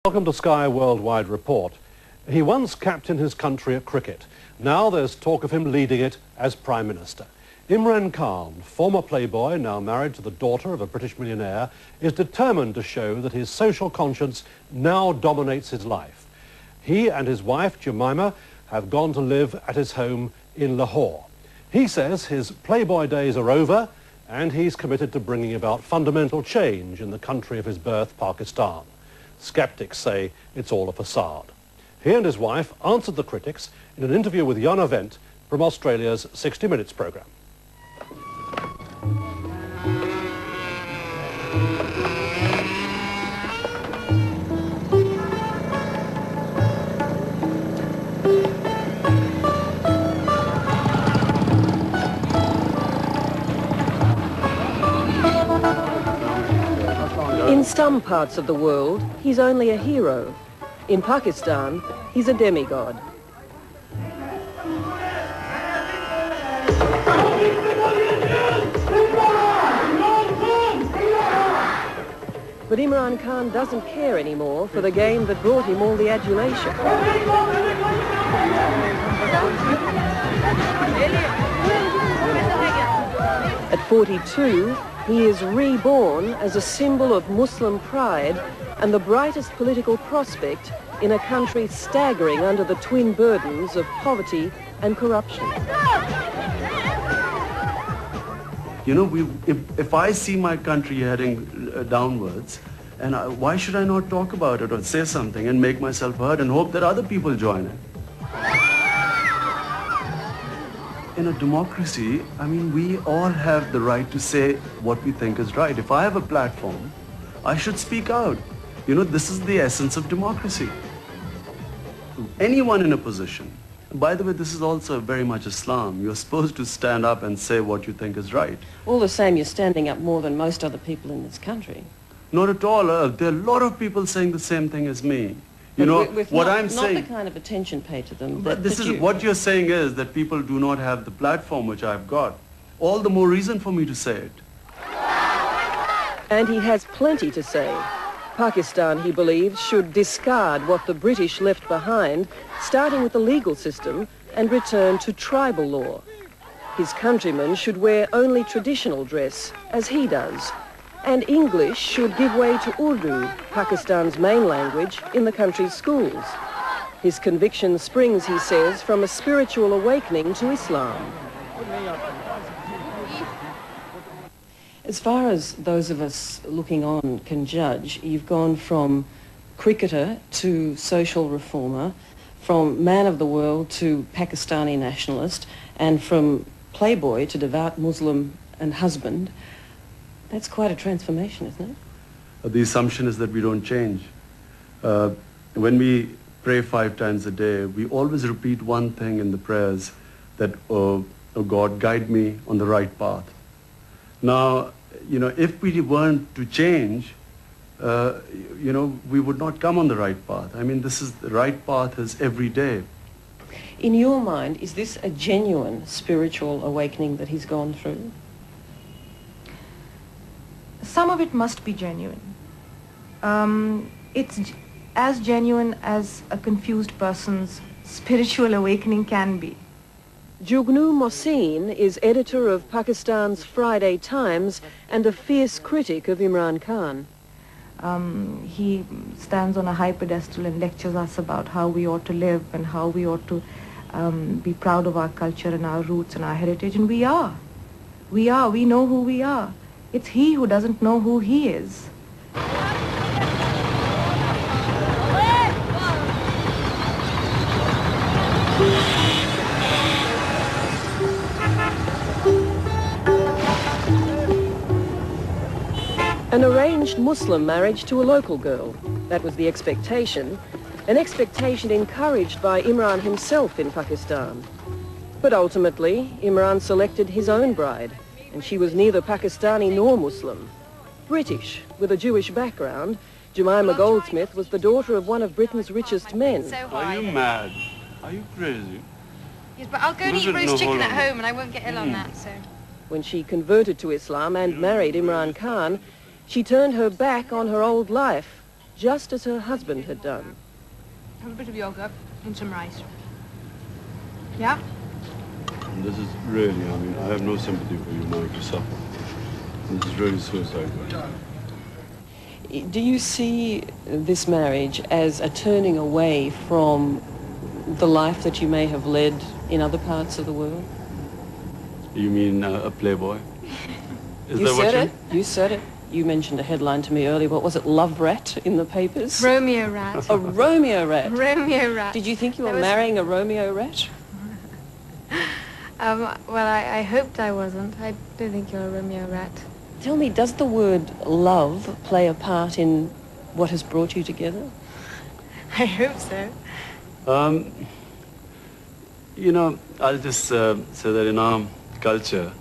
Welcome to Sky Worldwide Report. He once captained his country at cricket. Now there's talk of him leading it as Prime Minister. Imran Khan, former playboy, now married to the daughter of a British millionaire, is determined to show that his social conscience now dominates his life. He and his wife, Jemaima, have gone to live at his home in Lahore. He says his playboy days are over and he's committed to bringing about fundamental change in the country of his birth, Pakistan. Skeptics say it's all a facade. He and his wife answered the critics in an interview with Jan Event from Australia's 60 Minutes programme. In some parts of the world, he's only a hero. In Pakistan, he's a demigod. But Imran Khan doesn't care anymore for the game that brought him all the adulation. At 42, he is reborn as a symbol of Muslim pride and the brightest political prospect in a country staggering under the twin burdens of poverty and corruption. You know, if I see my country heading downwards, and why should I not talk about it or say something and make myself heard and hope that other people join it? In a democracy, I mean, we all have the right to say what we think is right. If I have a platform, I should speak out. You know, this is the essence of democracy. Anyone in a position, by the way, this is also very much Islam. You're supposed to stand up and say what you think is right. All the same, you're standing up more than most other people in this country. Not at all. There are a lot of people saying the same thing as me. You know, what I'm saying... Not the kind of attention paid to them. But this is what you're saying is that people do not have the platform which I've got. All the more reason for me to say it. And he has plenty to say. Pakistan, he believes, should discard what the British left behind, starting with the legal system, and return to tribal law. His countrymen should wear only traditional dress, as he does. And English should give way to Urdu, Pakistan's main language, in the country's schools. His conviction springs, he says, from a spiritual awakening to Islam. As far as those of us looking on can judge, you've gone from cricketer to social reformer, from man of the world to Pakistani nationalist, and from playboy to devout Muslim and husband. That's quite a transformation, isn't it? The assumption is that we don't change. When we pray 5 times a day, we always repeat one thing in the prayers, that, oh God, guide me on the right path. Now, you know, if we weren't to change, you know, we would not come on the right path. I mean, the right path is every day. In your mind, is this a genuine spiritual awakening that he's gone through? Some of it must be genuine. It's as genuine as a confused person's spiritual awakening can be. Jugnu Mohsin is editor of Pakistan's Friday Times and a fierce critic of Imran Khan. He stands on a high pedestal and lectures us about how we ought to live and how we ought to be proud of our culture and our roots and our heritage, and we are. We know who we are. It's he who doesn't know who he is. An arranged Muslim marriage to a local girl. That was the expectation. An expectation encouraged by Imran himself in Pakistan. But ultimately, Imran selected his own bride, and she was neither Pakistani nor Muslim. British, with a Jewish background, Jemaima Goldsmith was the daughter of one of Britain's richest men. Are you mad? Are you crazy? Yes, but I'll go and eat roast chicken at home and I won't get ill on that, so... When she converted to Islam and married Imran Khan, she turned her back on her old life just as her husband had done. Have a bit of yogurt and some rice. Yeah? This is really, I mean, I have no sympathy for you now to suffer. This is really suicidal. Do you see this marriage as a turning away from the life that you may have led in other parts of the world? You mean a playboy? Is You that what said it. You said it. You mentioned a headline to me earlier. What was it? Love rat in the papers? Romeo rat. A Romeo rat. Romeo rat. Did you think you were marrying a Romeo rat? Well, I hoped I wasn't. I don't think you're a Romeo rat. Tell me, does the word love play a part in what has brought you together? I hope so. You know, I'll just say that in our culture,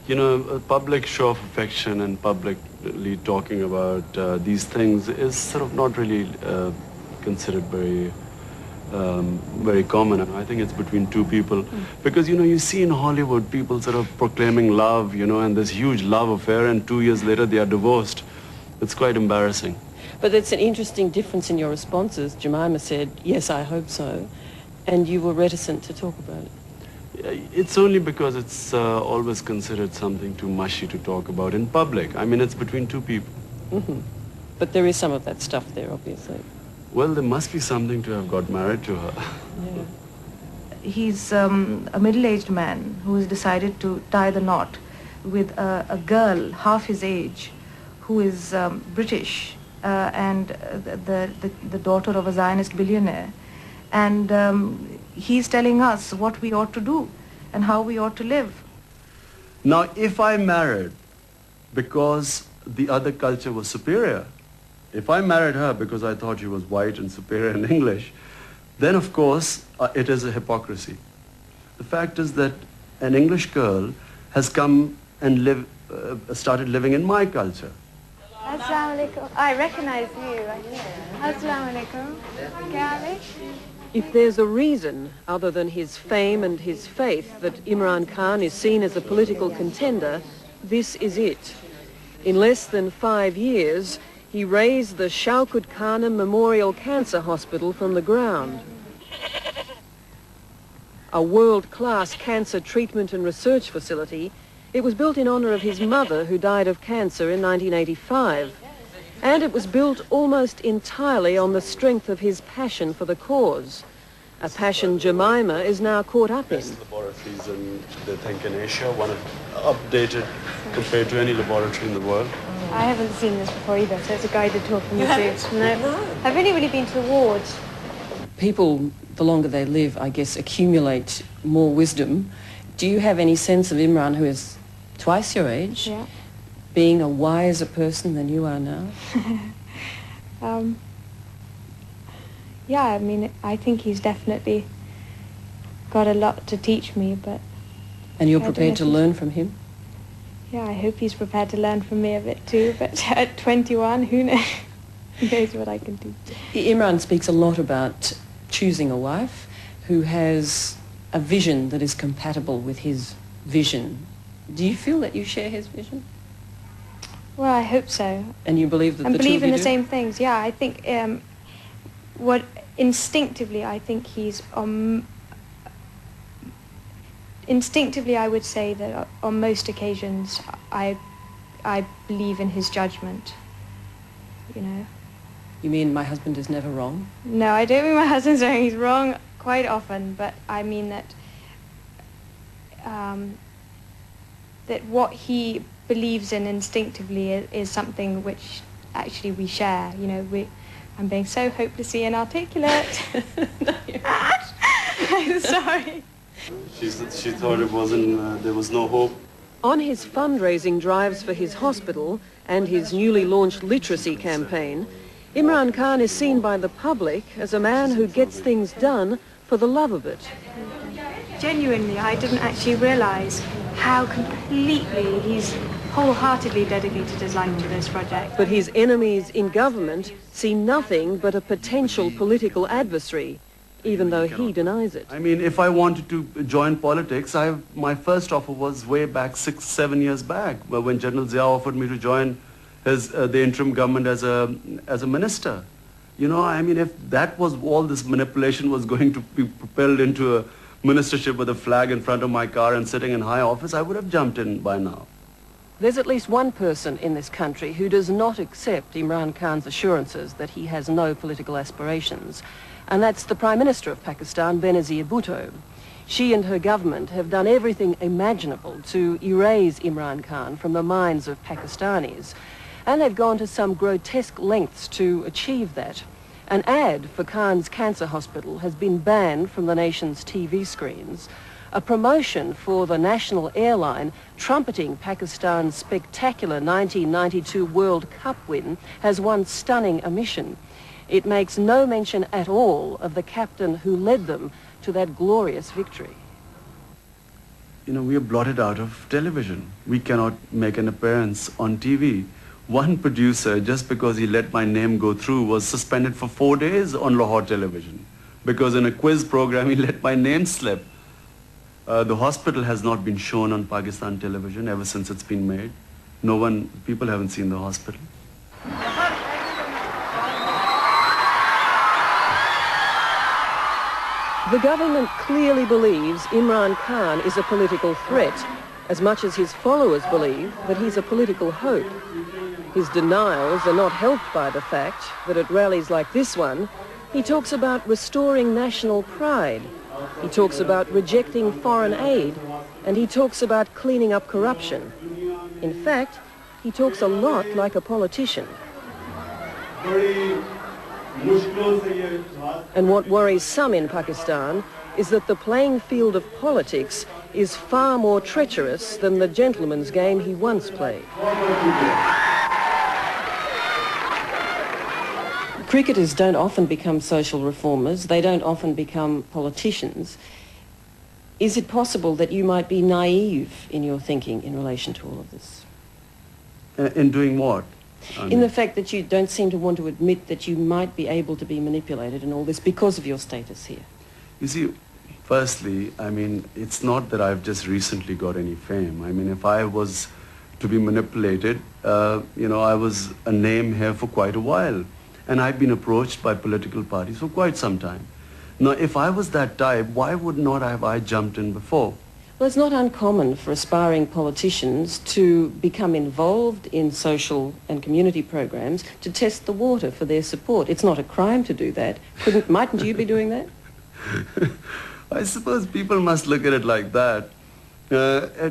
you know, a public show of affection and publicly talking about these things is sort of not really considered very common. I think it's between two people. Because, you know, you see in Hollywood people sort of proclaiming love, you know, and this huge love affair, and 2 years later they are divorced. It's quite embarrassing. But it's an interesting difference in your responses. Jemima said, yes, I hope so. And you were reticent to talk about it. It's only because it's always considered something too mushy to talk about in public. I mean, it's between two people. But there is some of that stuff there, obviously. Well, there must be something to have got married to her. Yeah. He's a middle-aged man who has decided to tie the knot with a girl half his age who is British and the daughter of a Zionist billionaire. And he's telling us what we ought to do and how we ought to live. Now, if I married because the other culture was superior, if I married her because I thought she was white and superior in English, then of course it is a hypocrisy. The fact is that an English girl has come and started living in my culture. Assalamu alaikum. I recognize you. Assalamu alaikum. Gary? If there's a reason, other than his fame and his faith, that Imran Khan is seen as a political contender, this is it. In less than 5 years, he raised the Shaukat Khanum Memorial Cancer Hospital from the ground. A world-class cancer treatment and research facility, it was built in honor of his mother, who died of cancer in 1985. And it was built almost entirely on the strength of his passion for the cause, a passion Jemima is now caught up in. Best laboratories in, they think, in Asia, one of updated compared to any laboratory in the world. I haven't seen this before either, so it's a guided tour from you too. No. I've only really been to the wards. People, the longer they live, I guess, accumulate more wisdom. Do you have any sense of Imran, who is twice your age, being a wiser person than you are now? Yeah, I mean, I think he's definitely got a lot to teach me, but... And you're prepared to learn from him? Yeah, I hope he's prepared to learn from me a bit too, but at 21, who knows? Who knows what I can do. Imran speaks a lot about choosing a wife who has a vision that is compatible with his vision. Do you feel that you share his vision? Well, I hope so. And you believe that and the two of believe in you the do? same things. Yeah, I think what instinctively I think he's instinctively I would say that on most occasions I believe in his judgment. You know. You mean my husband is never wrong? No, I don't mean my husband's wrong. He's wrong quite often, but I mean that that what he believes in instinctively is something which actually we share. You know, I'm being so hopelessly inarticulate. I'm sorry. She thought it wasn't, there was no hope. On his fundraising drives for his hospital and his newly launched literacy campaign, Imran Khan is seen by the public as a man who gets things done for the love of it. Genuinely, I didn't actually realise how completely he's wholeheartedly dedicated his life to this project. But his enemies in government see nothing but a potential political adversary, even though he denies it. I mean, if I wanted to join politics, my first offer was way back 6-7 years back, when General Zia offered me to join the interim government as a minister. You know, I mean, if that was all this manipulation was going to be propelled into a ministership with a flag in front of my car and sitting in high office, I would have jumped in by now. There's at least one person in this country who does not accept Imran Khan's assurances that he has no political aspirations, and that's the Prime Minister of Pakistan, Benazir Bhutto. She and her government have done everything imaginable to erase Imran Khan from the minds of Pakistanis, and they've gone to some grotesque lengths to achieve that. An ad for Khan's cancer hospital has been banned from the nation's TV screens. A promotion for the national airline trumpeting Pakistan's spectacular 1992 World Cup win has one stunning omission. It makes no mention at all of the captain who led them to that glorious victory. You know, we are blotted out of television. We cannot make an appearance on TV. One producer, just because he let my name go through, was suspended for 4 days on Lahore television because in a quiz program he let my name slip. The hospital has not been shown on Pakistan television ever since it's been made. People haven't seen the hospital. The government clearly believes Imran Khan is a political threat, as much as his followers believe that he's a political hope. His denials are not helped by the fact that at rallies like this one, he talks about restoring national pride. He talks about rejecting foreign aid, and he talks about cleaning up corruption. In fact, he talks a lot like a politician. And what worries some in Pakistan is that the playing field of politics is far more treacherous than the gentleman's game he once played. Cricketers don't often become social reformers. They don't often become politicians. Is it possible that you might be naive in your thinking in relation to all of this? In doing what? In the fact that you don't seem to want to admit that you might be able to be manipulated in all this because of your status here. You see, firstly, I mean, it's not that I've just recently got any fame. I mean, if I was to be manipulated, you know, I was a name here for quite a while. And I've been approached by political parties for quite some time. Now, if I was that type, why would not have I jumped in before? Well, it's not uncommon for aspiring politicians to become involved in social and community programs to test the water for their support. It's not a crime to do that. Mightn't you be doing that? I suppose people must look at it like that.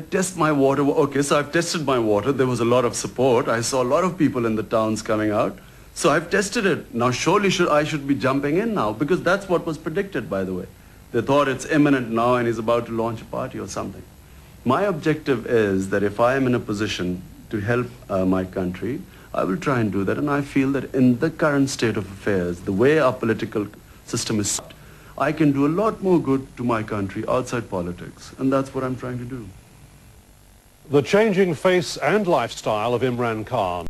Test my water. Okay, so I've tested my water. There was a lot of support. I saw a lot of people in the towns coming out. So I've tested it. Now surely I should be jumping in now, because that's what was predicted, by the way. They thought it's imminent now and he's about to launch a party or something. My objective is that if I am in a position to help my country, I will try and do that. And I feel that in the current state of affairs, the way our political system is set, I can do a lot more good to my country outside politics. And that's what I'm trying to do. The changing face and lifestyle of Imran Khan